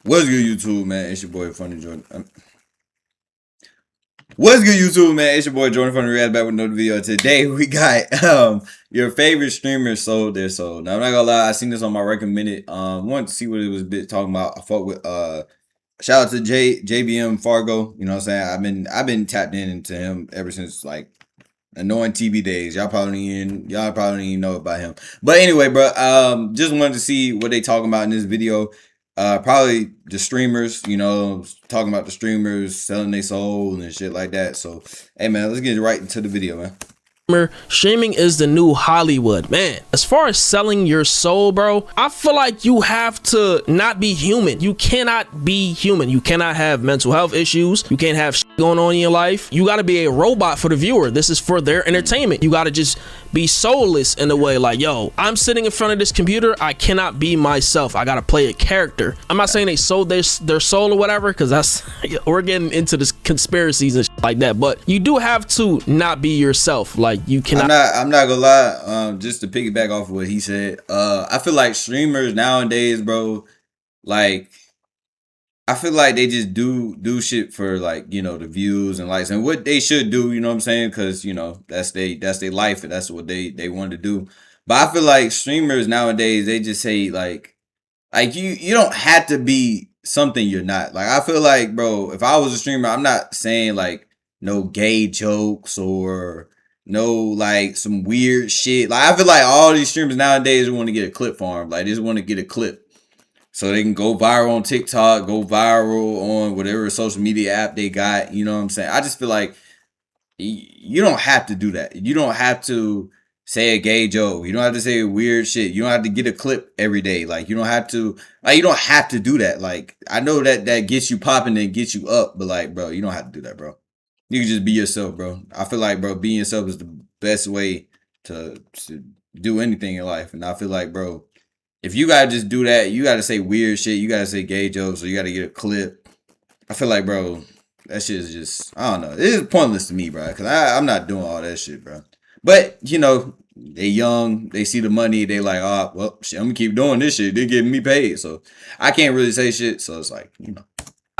What's good, YouTube, man? It's your boy, Funny Jordan. What's good, YouTube, man? It's your boy, Jordan Funny React back with another video. Today, we got your favorite streamers sold their soul. Now, I'm not gonna lie, I seen this on my recommended. Wanted to see what it was talking about. I fought with shout out to JBM Fargo. You know what I'm saying? I've been tapped into him ever since like annoying TV days. Y'all probably don't even know about him. But anyway, bro, just wanted to see what they talking about in this video. Probably the streamers, talking about the streamers selling their soul and shit like that. So, hey man, let's get right into the video, man. Streaming is the new Hollywood, man. As far as selling your soul, bro, I feel like you have to not be human. You cannot be human. You cannot have mental health issues. You can't have shit going on in your life. You got to be a robot for the viewer. This is for their entertainment. You got to just be soulless in a way, like, yo, I'm sitting in front of this computer. I cannot be myself. I got to play a character. I'm not saying they sold their soul or whatever, because that's we're getting into this conspiracies and shit like that, but you do have to not be yourself. Like, you cannot. I'm not gonna lie. Just to piggyback off of what he said. I feel like streamers nowadays, bro. Like, I feel like they just do shit for, like, the views and likes, and what they should do. You know what I'm saying? Because that's their life and that's what they want to do. But I feel like streamers nowadays, they just say like you don't have to be something you're not. Like, I feel like, bro, if I was a streamer, I'm not saying like no gay jokes or no like some weird shit. Like, I feel like all these streamers nowadays want to get a clip for them. Like, they just want to get a clip so they can go viral on TikTok, go viral on whatever social media app they got. You know what I'm saying? I just feel like you don't have to do that. You don't have to say a gay joke. You don't have to say weird shit. You don't have to get a clip every day. Like, you don't have to do that. Like, I know that gets you popping and gets you up, but like, bro, you don't have to do that, bro. You can just be yourself, bro. I feel like, bro, being yourself is the best way to do anything in life. And I feel like, bro, if you gotta just do that, you gotta say weird shit, you gotta say gay jokes, or you gotta get a clip. I feel like, bro, that shit is just, I don't know. It is pointless to me, bro, because I'm not doing all that shit, bro. But, they young, they see the money, they like, oh, well, shit, I'm gonna keep doing this shit. They're getting me paid. So I can't really say shit. So it's like,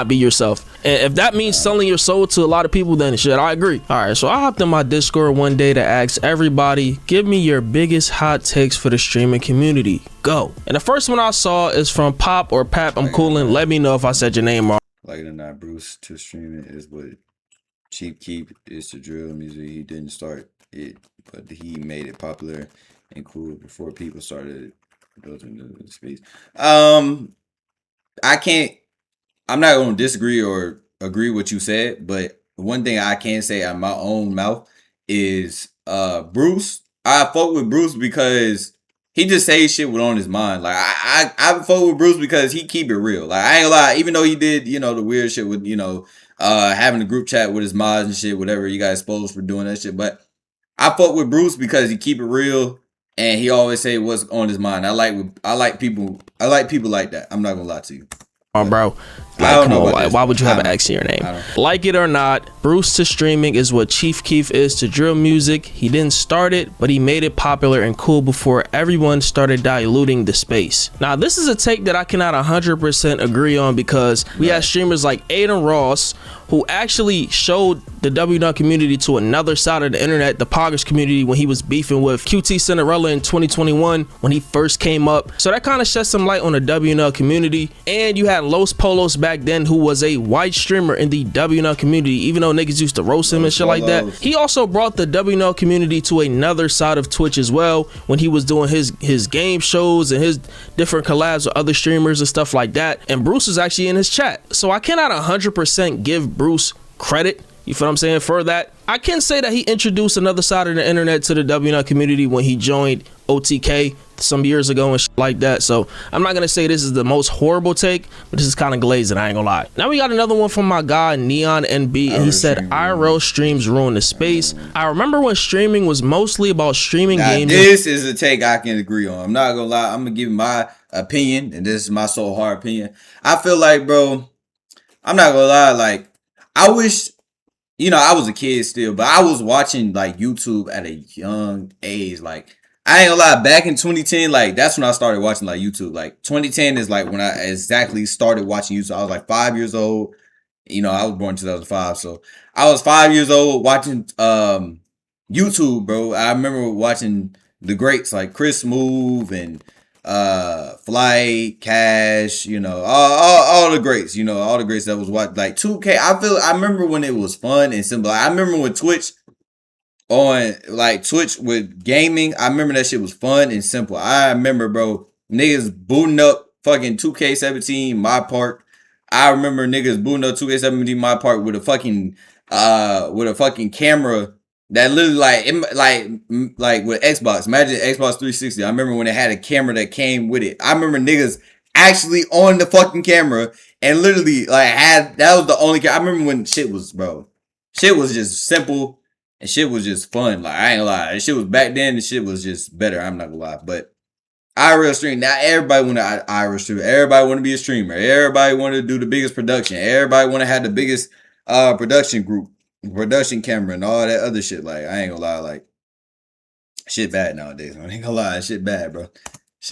Be yourself. And if that means selling your soul to a lot of people, then shit, I agree. All right, so I hopped in my Discord one day to ask everybody, give me your biggest hot takes for the streaming community. Go. And the first one I saw is from Pop or Pap. I'm coolin'. Let me know if I said your name wrong. Like it or not, Bruce to streaming is what Cheap Keep is to drill music. He didn't start it, but he made it popular and cool before people started building the space. I'm not going to disagree or agree with what you said, but one thing I can say out of my own mouth is Bruce. I fuck with Bruce because he just says shit with on his mind. Like, I fuck with Bruce because he keep it real. Like, I ain't gonna lie, even though he did, the weird shit with, having a group chat with his mods and shit, whatever, you got exposed for doing that shit. But I fuck with Bruce because he keep it real and he always say what's on his mind. I like people like that. I'm not gonna lie to you. Oh, bro, like, come on, why would you have an X in your name? Like it or not, Bruce to streaming is what Chief Keef is to drill music. He didn't start it, but he made it popular and cool before everyone started diluting the space. Now, this is a take that I cannot 100% agree on, because we have streamers like Aiden Ross, who actually showed the WNL community to another side of the internet, the Poggers community, when he was beefing with QT Cinderella in 2021 when he first came up. So that kind of shed some light on the WNL community. And you had Los Polos back then, who was a white streamer in the WNL community, even though niggas used to roast him and shit like that. He also brought the WNL community to another side of Twitch as well, when he was doing his game shows and his different collabs with other streamers and stuff like that. And Bruce was actually in his chat. So I cannot 100% give Bruce credit, you feel what I'm saying, for that. I can say that he introduced another side of the internet to the WNL community when he joined OTK some years ago and shit like that. So I'm not gonna say this is the most horrible take, but this is kind of glazing, I ain't gonna lie. Now we got another one from my guy Neon NB, and he said IRL streams ruin the space. I remember when streaming was mostly about streaming games. This is a take I can agree on. I'm not gonna lie, I'm gonna give my opinion, and this is my so hard opinion. I feel like, bro, I'm not gonna lie, like, I wish, I was a kid still, but I was watching like YouTube at a young age. Like, I ain't gonna lie, back in 2010, like that's when I started watching like YouTube. Like 2010 is like when I exactly started watching YouTube. I was like 5 years old. You know, I was born in 2005, so I was 5 years old watching YouTube, bro. I remember watching the greats like Chris Move and Flight, Cash, you know, all the greats, you know, all the greats that was watched like 2K. I remember when it was fun and simple. I remember when Twitch with gaming, I remember that shit was fun and simple. I remember, bro, niggas booting up fucking 2K17 my park. I remember niggas booting up 2K17 my park with a fucking camera that literally like with Xbox. Imagine Xbox 360. I remember when it had a camera that came with it. I remember niggas actually on the fucking camera and literally like that was the only I remember when shit was just simple. And shit was just fun. Like, I ain't gonna lie. Shit was back then, the shit was just better. I'm not gonna lie. But IRL stream, now everybody want to IRL stream. Everybody want to be a streamer. Everybody want to do the biggest production. Everybody want to have the biggest production group, production camera, and all that other shit. Like, I ain't gonna lie. Like, shit bad nowadays. I ain't gonna lie. Shit bad, bro.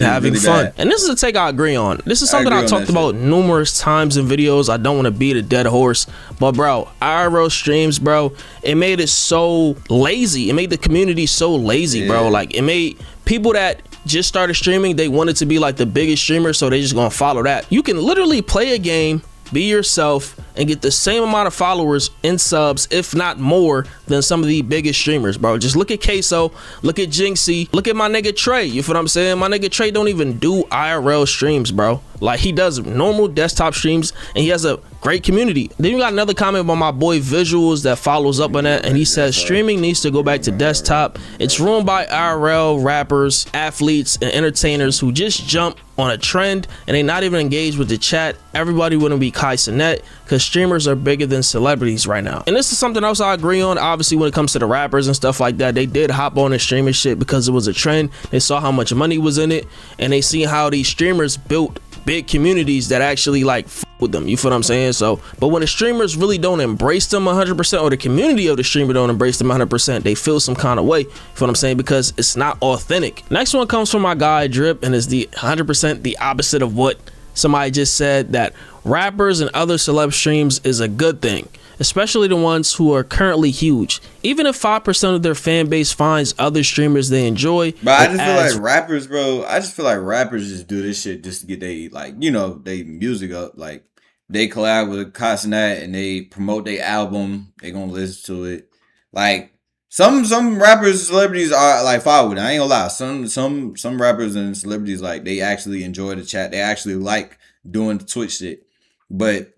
Having really fun. Bad. And this is a take I agree on. This is something I talked about numerous times in videos. I don't want to beat a dead horse, but bro, IRL streams, bro, it made it so lazy. It made the community so lazy, bro. Like, it made people that just started streaming, they wanted to be like the biggest streamer, so they just gonna follow that. You can literally play a game, be yourself, and get the same amount of followers and subs, if not more, than some of the biggest streamers, bro. Just look at Queso, look at Jinxie, look at my nigga Trey. You feel what I'm saying? My nigga Trey don't even do IRL streams, bro. Like, he does normal desktop streams, and he has a great community. Then you got another comment by my boy Visuals that follows up on that, and he says streaming needs to go back to desktop. It's ruined by IRL rappers, athletes, and entertainers who just jump on a trend and they not even engaged with the chat. Everybody wouldn't be Kai Cenat because streamers are bigger than celebrities right now. And this is something else I agree on. Obviously, when it comes to the rappers and stuff like that, they did hop on and streaming shit because it was a trend. They saw how much money was in it, and they see how these streamers built big communities that actually like with them. You feel what I'm saying? So, but when the streamers really don't embrace them 100%, or the community of the streamer don't embrace them 100%, they feel some kind of way. You feel what I'm saying? Because it's not authentic. Next one comes from my guy Drip, and is the 100% the opposite of what somebody just said, that rappers and other celeb streams is a good thing, especially the ones who are currently huge. Even if 5% of their fan base finds other streamers they enjoy. But I just feel like rappers, bro, just do this shit just to get they, like, you know, they music up. Like, they collab with Kai Cenat and they promote their album, they gonna listen to it. Like, some rappers, celebrities are like fine with it. I ain't gonna lie. Some rappers and celebrities, like, they actually enjoy the chat. They actually like doing the Twitch shit. But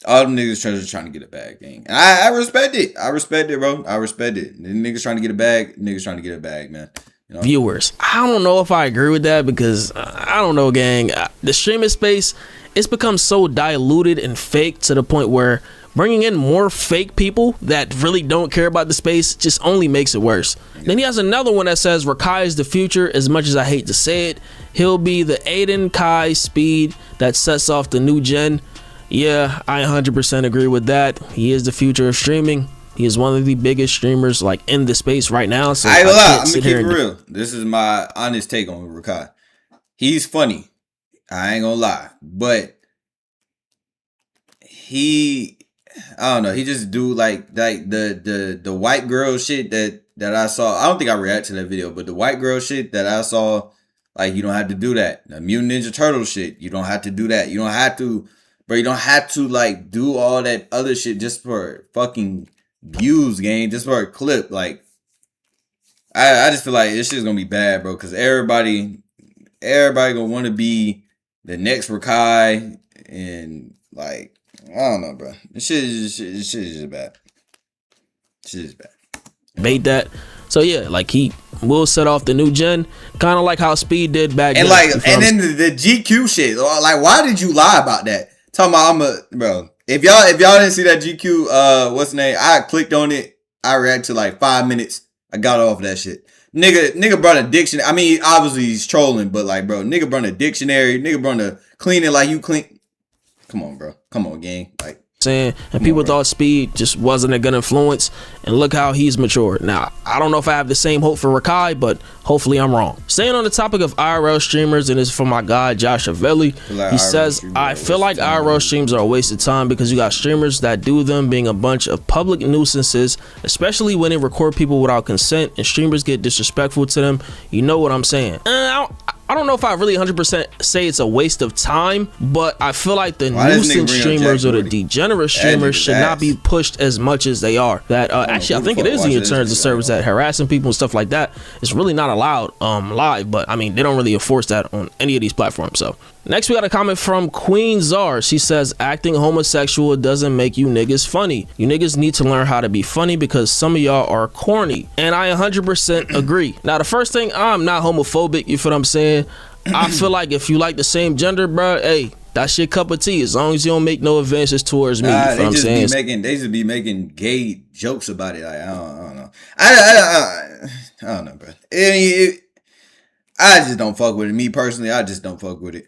all them niggas trying to get a bag, gang. And I respect it. I respect it, bro. I respect it. The niggas trying to get a bag. Niggas trying to get a bag, man. You know? Viewers. I don't know if I agree with that because I don't know, gang. The streaming space, it's become so diluted and fake to the point where bringing in more fake people that really don't care about the space just only makes it worse. Yeah. Then he has another one that says Rakai is the future. As much as I hate to say it, he'll be the Aiden Kai Speed that sets off the new gen. Yeah, I 100% agree with that. He is the future of streaming. He is one of the biggest streamers like in the space right now. So I ain't gonna lie, I'm gonna keep it real. This is my honest take on Rakai. He's funny. I ain't gonna lie, but I don't know. He just do like the white girl shit that I saw. I don't think I react to that video, but the white girl shit that I saw, like, you don't have to do that. The Mutant Ninja Turtle shit, you don't have to do that. You don't have to, bro. You don't have to like do all that other shit just for fucking views, game, just for a clip. Like, I just feel like this shit's gonna be bad, bro, because everybody gonna want to be the next Rakai, and like, I don't know, bro. This shit is just bad. Shit is bad. Bait that. So yeah, like, he will set off the new gen, kind of like how Speed did back then. And like, and then the GQ shit. Like, why did you lie about that? Talking about bro. If y'all didn't see that GQ, what's the name? I clicked on it. I reacted to like 5 minutes. I got off that shit. Nigga brought a dictionary. I mean, obviously he's trolling, but like, bro, nigga brought a dictionary. Nigga brought a clean it like you clean. Come on, bro. Come on, gang. Like, saying, and people thought Speed just wasn't a good influence, and look how he's matured. Now, I don't know if I have the same hope for Rakai, but hopefully I'm wrong. Staying on the topic of IRL streamers, and it's from my guy Josh Avelli. He says, I feel like IRL streams are a waste of time because you got streamers that do them being a bunch of public nuisances, especially when they record people without consent, and streamers get disrespectful to them. You know what I'm saying? I don't know if I really 100% say it's a waste of time, but I feel like the nuisance streamers or the degenerate streamers should not be pushed as much as they are. That actually, I think it is in your terms of service that harassing people and stuff like that is really not allowed live, but I mean, they don't really enforce that on any of these platforms. So next, we got a comment from Queen Czar. She says, acting homosexual doesn't make you niggas funny. You niggas need to learn how to be funny because some of y'all are corny. And I 100% agree. Now, the first thing, I'm not homophobic, you feel what I'm saying? I feel like if you like the same gender, bro, hey, that's your cup of tea, as long as you don't make no advances towards me. You feel what I'm saying? They just be making gay jokes about it. Like, I don't know. I don't know, bro. I just don't fuck with it. Me personally, I just don't fuck with it.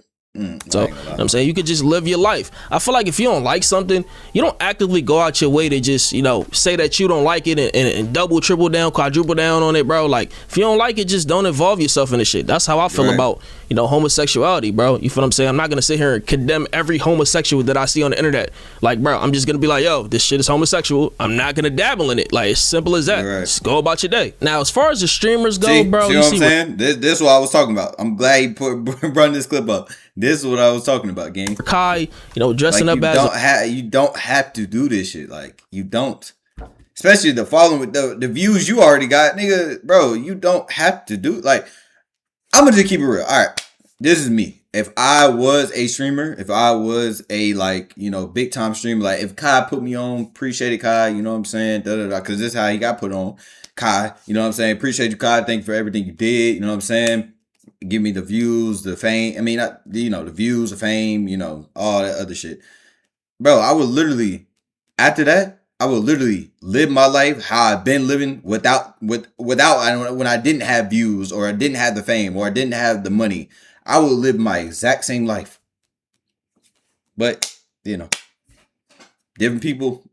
So I'm saying you could just live your life. I feel like if you don't like something, you don't actively go out your way to just, you know, say that you don't like it and double, triple down, quadruple down on it, bro. Like, if you don't like it, just don't involve yourself in the shit. That's how I feel about, you know, homosexuality, bro. You feel what I'm saying? I'm not gonna sit here and condemn every homosexual that I see on the internet. Like, bro, I'm just gonna be like, yo, this shit is homosexual. I'm not gonna dabble in it. Like, it's simple as that. Just go about your day. Now, as far as the streamers go, bro, see what I'm saying? This is what I was talking about. I'm glad he brought this clip up. This is what I was talking about, gang. Kai, you know, dressing up as you don't have to do this shit. Like, you don't. Especially the following with the views you already got, nigga, bro. You don't have to do. Like, I'm gonna just keep it real. All right, this is me. If I was a streamer, if I was a, like, you know, big time streamer, like if Kai put me on, appreciate it, Kai. You know what I'm saying? Because this is how he got put on, Kai. You know what I'm saying? Appreciate you, Kai. Thank you for everything you did. You know what I'm saying? Give me the views, the fame. I mean, you know, the views, the fame, you know, all that other shit. Bro, I would literally, after that, I would literally live my life how I've been living without, when I didn't have views or I didn't have the fame or I didn't have the money. I would live my exact same life. But, you know, different people,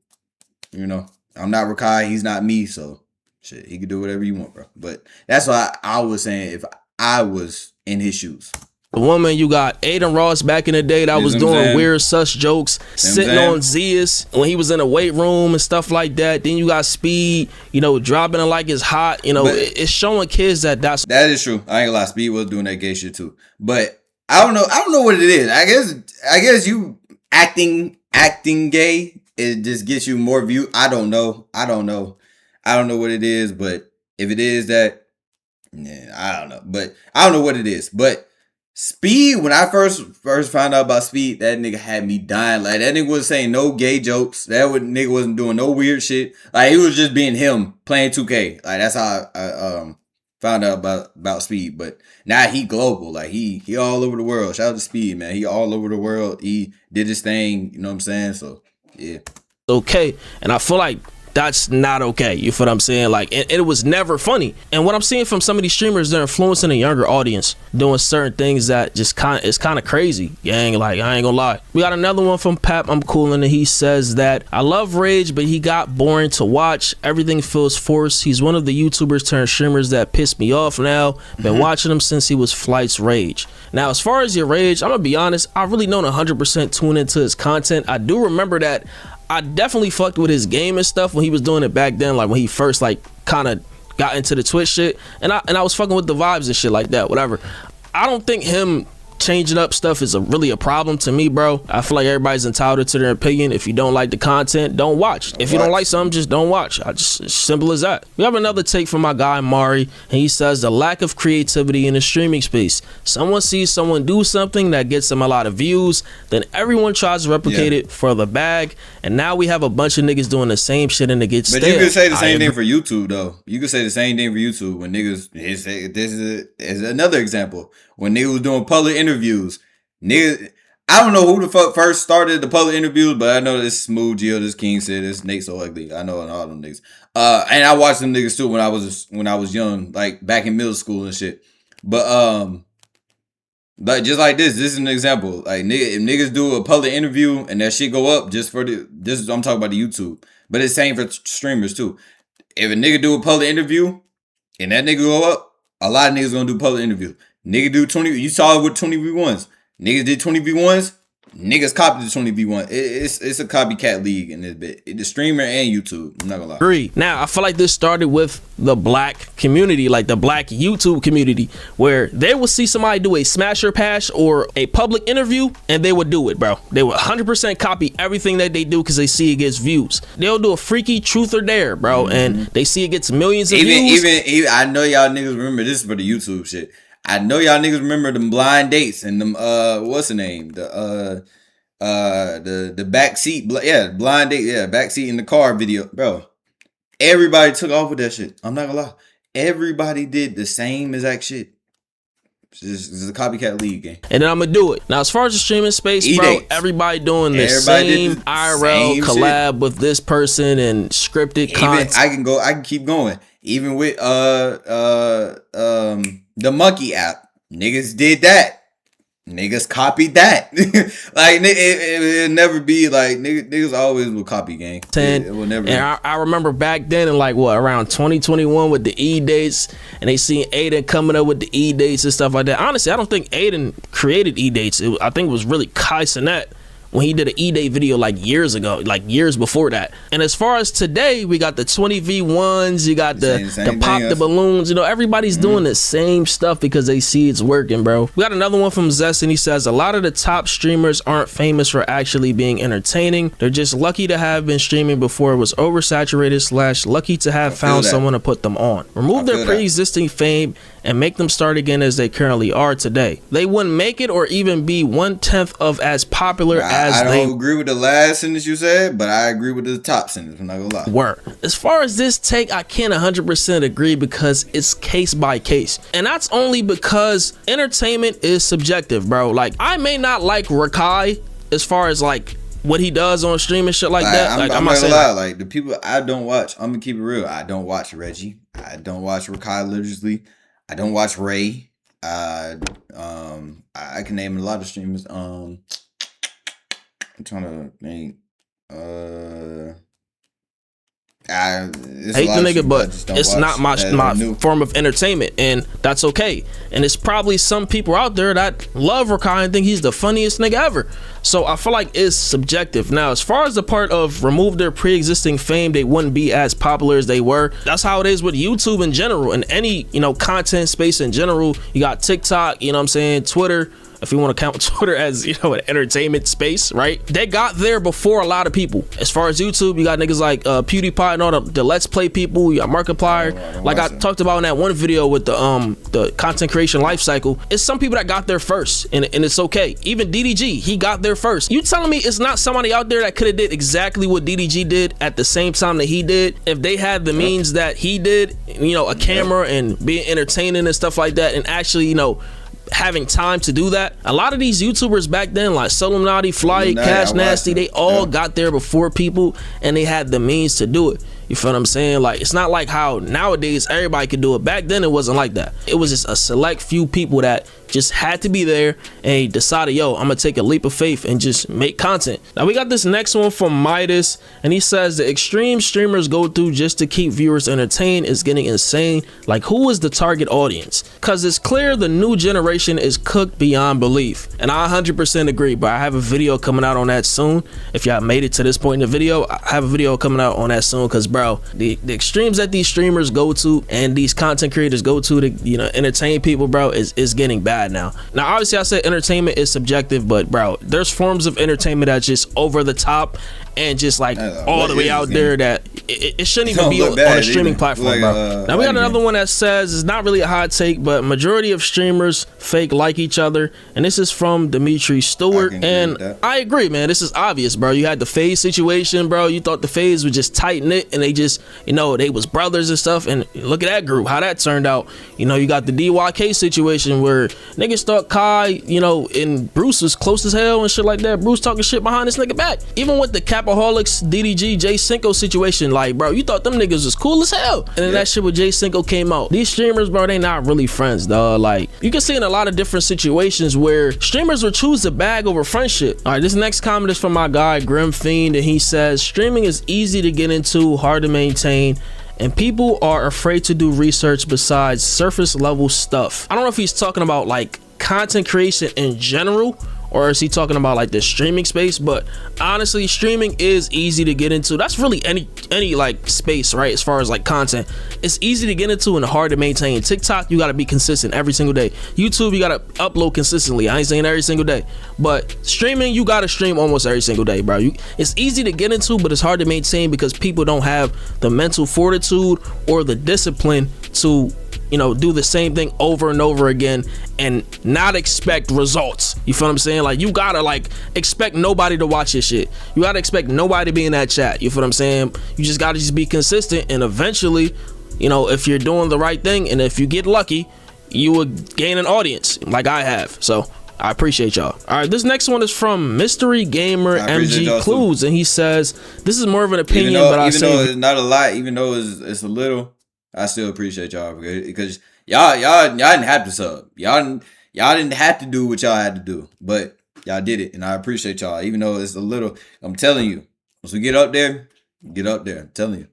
you know, I'm not Rakai, he's not me, so shit, he can do whatever you want, bro. But that's why I was saying if I was in his shoes. The woman, you got Aiden Ross back in the day that was doing weird sus jokes, sitting on Zeus when he was in a weight room and stuff like that. Then you got Speed, you know, dropping it like it's hot. You know, it's showing kids that that is true. I ain't gonna lie, Speed was doing that gay shit too. But I don't know what it is. I guess you acting gay, it just gets you more views. I don't know what it is, but if it is that, yeah, I don't know. But I don't know what it is. But Speed, when I first found out about Speed, that nigga had me dying. Like, that nigga wasn't saying no gay jokes. Nigga wasn't doing no weird shit. Like, he was just being him, playing 2K. Like, that's how I found out about Speed. But now he global. Like, he all over the world. Shout out to Speed, man. He all over the world. He did his thing. You know what I'm saying? So, yeah. Okay. And I feel like that's not okay. You feel what I'm saying? Like, it was never funny. And what I'm seeing from some of these streamers, they're influencing a younger audience, doing certain things that just it's kind of crazy, gang. Like, I ain't gonna lie. We got another one from Pap I'm Coolin', and he says that I love Rage, but he got boring to watch. Everything feels forced. He's one of the YouTubers turned streamers that pissed me off now. Been watching him since he was Flight's Rage. Now, as far as your Rage, I'm gonna be honest, I really don't 100% tune into his content. I do remember that I definitely fucked with his game and stuff when he was doing it back then, like when he first like kind of got into the Twitch shit, and I was fucking with the vibes and shit like that, whatever. I don't think him changing up stuff is really a problem to me, bro. I feel like everybody's entitled to their opinion. If you don't like the content, don't watch. If you don't like something, just don't watch. It's simple as that. We have another take from my guy Mari, and he says the lack of creativity in the streaming space. Someone sees someone do something that gets them a lot of views, then everyone tries to replicate it for the bag, and now we have a bunch of niggas doing the same shit and it gets stale. But you could say the same thing for YouTube, though. You could say the same thing for YouTube when niggas, this is another example. When niggas was doing public interviews, niggas, I don't know who the fuck first started the public interviews, but I know this Smooth Gio, this King said this Nate So Ugly. I know all them niggas. And I watched them niggas too when I was young, like back in middle school and shit. But Like just like this is an example. Like if niggas do a public interview and that shit go up just for I'm talking about the YouTube, but it's same for streamers too. If a nigga do a public interview and that nigga go up, a lot of niggas gonna do public interview. Nigga do 20. You saw it with 20v1s. Niggas did 20v1s. Niggas copied the 20v1. It's a copycat league in this bit. The streamer and YouTube. I'm not gonna lie. Agree. Now I feel like this started with the black community, like the black YouTube community, where they would see somebody do a smasher pass or a public interview and they would do it, bro. They would 100% copy everything that they do because they see it gets views. They'll do a freaky truth or dare, bro, and they see it gets millions of views. Even I know y'all niggas remember this for the YouTube shit. I know y'all niggas remember them blind dates and them what's the name? The backseat blind date, backseat in the car video. Bro, everybody took off with that shit. I'm not gonna lie. Everybody did the same exact shit. It's a copycat league game. And then I'm gonna do it. Now as far as the streaming space, bro, everybody doing the same IRL collab with this person and scripted content. I can keep going. Even with the monkey app, niggas did that. Niggas copied that. Like it never be like niggas always will copy gang. It will never. And I remember back then in like around 2021 with the E dates, and they seen Aiden coming up with the E dates and stuff like that. Honestly, I don't think Aiden created E dates. I think it was really Kai Cenat when he did an E-Day video like years ago, like years before that. And as far as today, we got the 20v1s, you got the pop the balloons, you know, everybody's doing the same stuff because they see it's working, bro. We got another one from Zest, and he says, a lot of the top streamers aren't famous for actually being entertaining. They're just lucky to have been streaming before it was oversaturated / lucky to have found someone to put them on. Remove their pre-existing fame and make them start again as they currently are today. They wouldn't make it or even be 1/10 of as popular as I don't agree with the last sentence you said, but I agree with the top sentence. I'm not gonna lie. Word. As far as this take, I can't 100% agree because it's case by case. And that's only because entertainment is subjective, bro. Like, I may not like Rakai as far as like what he does on stream and shit like that. I'm not gonna lie. Like the people I don't watch, I'm gonna keep it real. I don't watch Reggie. I don't watch Rakai religiously. I don't watch Ray. I can name a lot of streamers. I'm trying to think. I hate the nigga, but it's not my form of entertainment, and that's okay. And it's probably some people out there that love Rakai and think he's the funniest nigga ever. So I feel like it's subjective. Now, as far as the part of remove their pre-existing fame, they wouldn't be as popular as they were. That's how it is with YouTube in general, and any, you know, content space in general. You got TikTok, you know what I'm saying, Twitter, if you want to count Twitter as, you know, an entertainment space, right? They got there before a lot of people. As far as YouTube, you got niggas like PewDiePie and all the Let's Play people. You got Markiplier. Like I talked about in that one video with the content creation life cycle. It's some people that got there first, and it's okay. Even DDG, he got there first. You telling me it's not somebody out there that could have did exactly what DDG did at the same time that he did? If they had the means that he did, you know, a camera and being entertaining and stuff like that, and actually, you know, having time to do that. A lot of these YouTubers back then, like Solemnity, Flight, Cash Nasty, they all got there before people, and they had the means to do it. You feel what I'm saying? Like, it's not like how nowadays everybody could do it. Back then, it wasn't like that. It was just a select few people that just had to be there and decided, yo, I'm gonna take a leap of faith and just make content. Now we got this next one from Midas, and he says the extreme streamers go through just to keep viewers entertained is getting insane. Like, who is the target audience? Cause it's clear the new generation is cooked beyond belief, and I 100% agree. But I have a video coming out on that soon. If y'all made it to this point in the video, I have a video coming out on that soon. Cause bro, the extremes that these streamers go to and these content creators go to you know, entertain people, bro, is getting bad now. Now obviously I said entertainment is subjective, but bro, there's forms of entertainment that's just over the top and just like all the way out there that it shouldn't even be on a streaming platform, bro. Now we got another one that says it's not really a hot take, but majority of streamers fake like each other, and this is from Dimitri Stewart, and I agree, man. This is obvious, bro. You had the FaZe situation, bro. You thought the FaZe was just tight knit and they just, you know, they was brothers and stuff, and look at that group, how that turned out. You know, you got the DYK situation where niggas thought Kai, you know, and Bruce was close as hell and shit like that. Bruce talking shit behind this nigga back. Even with the Capaholics, DDG, J Cinco situation, like, bro, you thought them niggas was cool as hell. And then that shit with Jay Cinco came out. These streamers, bro, they not really friends, dog. Like, you can see in a lot of different situations where streamers will choose the bag over friendship. All right, this next comment is from my guy Grim Fiend, and he says, streaming is easy to get into, hard to maintain, and people are afraid to do research besides surface level stuff. I don't know if he's talking about like content creation in general, or is he talking about like the streaming space? But honestly, streaming is easy to get into. That's really any like space, right? As far as like content, it's easy to get into and hard to maintain. TikTok, you got to be consistent every single day. YouTube, you got to upload consistently. I ain't saying every single day, but streaming, you got to stream almost every single day, bro. It's easy to get into, but it's hard to maintain because people don't have the mental fortitude or the discipline to, you know, do the same thing over and over again and not expect results. You feel what I'm saying? Like, you gotta like expect nobody to watch your shit. You gotta expect nobody to be in that chat. You feel what I'm saying? You just gotta just be consistent, and eventually, you know, if you're doing the right thing and if you get lucky, you will gain an audience like I have. So I appreciate y'all. All right, this next one is from Mystery Gamer MG Clues, and he says, this is more of an opinion, but I say, even though it's not a lot, even though it's a little, I still appreciate y'all because y'all didn't have to sub. Y'all didn't have to do what y'all had to do, but y'all did it, and I appreciate y'all. Even though it's a little, I'm telling you, once we get up there, I'm telling you.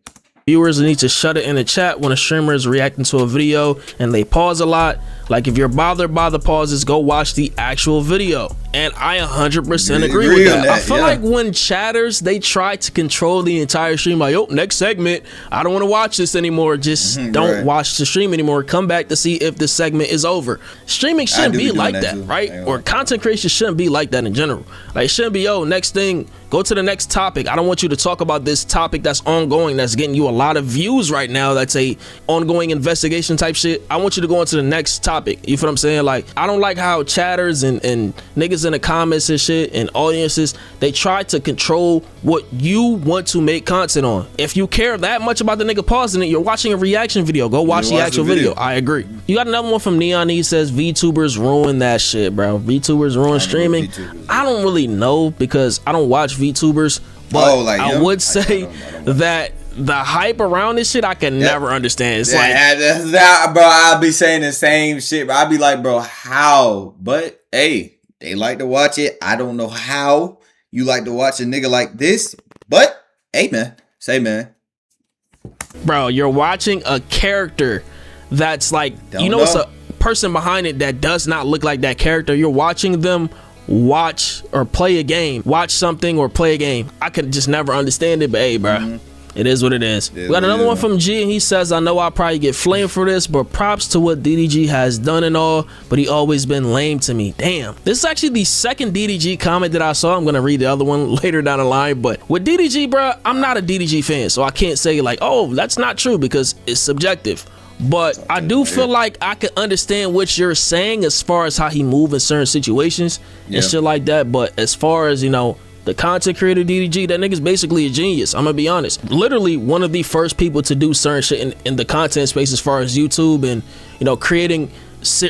Viewers need to shut it in the chat when a streamer is reacting to a video and they pause a lot. Like, if you're bothered by the pauses, go watch the actual video. And I 100% agree with that. I feel like when chatters, they try to control the entire stream, like, oh, next segment, I don't want to watch this anymore. Just don't watch the stream anymore. Come back to see if the segment is over. Streaming shouldn't be like that, right? Or content creation shouldn't be like that in general. Like, it shouldn't be, yo, next thing, go to the next topic. I don't want you to talk about this topic that's ongoing, that's getting you a lot of views right now, that's a ongoing investigation type shit. I want you to go into the next topic. You feel what I'm saying? Like, I don't like how chatters and niggas in the comments and shit and audiences, they try to control what you want to make content on. If you care that much about the nigga pausing it, you're watching a reaction video, go watch the actual video. I agree. You got another one from Neon. He says VTubers ruin that shit, bro. VTubers ruin streaming. I don't really know because I don't watch VTubers, but I would say that the hype around this shit, I can never understand. It's like, bro, I'll be saying the same shit, bro. I'll be like, bro, how? But hey, they like to watch it. I don't know how you like to watch a nigga like this, but hey, man, say, man, bro, you're watching a character that's like, it's a person behind it that does not look like that character. You're watching them watch or play a game, watch something or play a game. I could just never understand it, but hey, bro. It is what it is. We got another one from G, and he says, I know I'll probably get flamed for this, but props to what DDG has done and all, but he always been lame to me. Damn. This is actually the second DDG comment that I saw. I'm going to read the other one later down the line, but with DDG, bro, I'm not a DDG fan, so I can't say like, oh, that's not true, because it's subjective. But I do feel like I can understand what you're saying as far as how he moves in certain situations and shit like that. But as far as, you know, the content creator DDG, that nigga's basically a genius. I'm gonna be honest. Literally one of the first people to do certain shit in the content space as far as YouTube and, you know, creating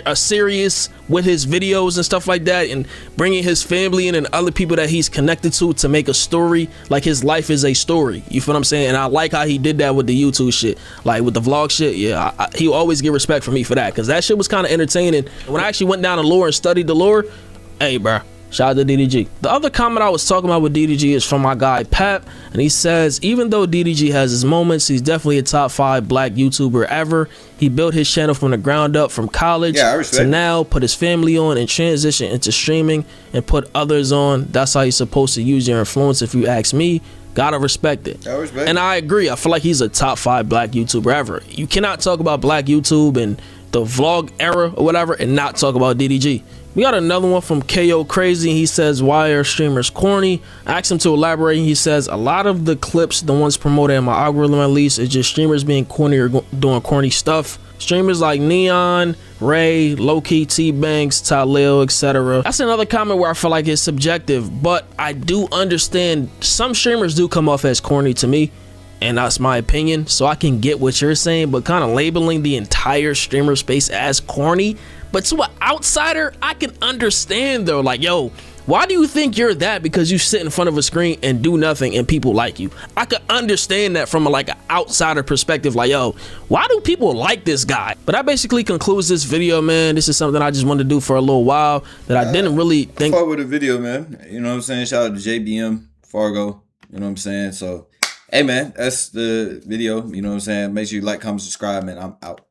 a series with his videos and stuff like that, and bringing his family in and other people that he's connected to make a story. Like, his life is a story. You feel what I'm saying? And I like how he did that with the YouTube shit, like with the vlog shit. Yeah, he'll always get respect from me for that, because that shit was kind of entertaining. When I actually went down the lore and studied the lore, hey, bro, shout out to DDG. The other comment I was talking about with DDG is from my guy Pep, and he says, even though DDG has his moments, he's definitely a top 5 black YouTuber ever. He built his channel from the ground up, from college to now, put his family on and transition into streaming and put others on. That's how you're supposed to use your influence, if you ask me. Gotta respect it. And I agree. I feel like he's a top 5 black YouTuber ever. You cannot talk about black YouTube and the vlog era or whatever and not talk about DDG. We got another one from KO Crazy. He says, why are streamers corny? I asked him to elaborate. He says, a lot of the clips, the ones promoted in my algorithm at least, is just streamers being corny or doing corny stuff. Streamers like Neon, Ray, Low-Key, T-Banks, Talil, etc. That's another comment where I feel like it's subjective, but I do understand some streamers do come off as corny to me, and that's my opinion. So I can get what you're saying, but kind of labeling the entire streamer space as corny, but to an outsider, I can understand though, like, yo, Why do you think you're that because you sit in front of a screen and do nothing and people like you? I could understand that from an outsider perspective, like, yo, why do people like this guy? But that basically concludes this video, man. This is something I just wanted to do for a little while that I didn't really think. Fuck with the video, man. You know what I'm saying? Shout out to JBM, Fargo. You know what I'm saying? So, hey, man, that's the video. You know what I'm saying? Make sure you like, comment, subscribe, man. I'm out.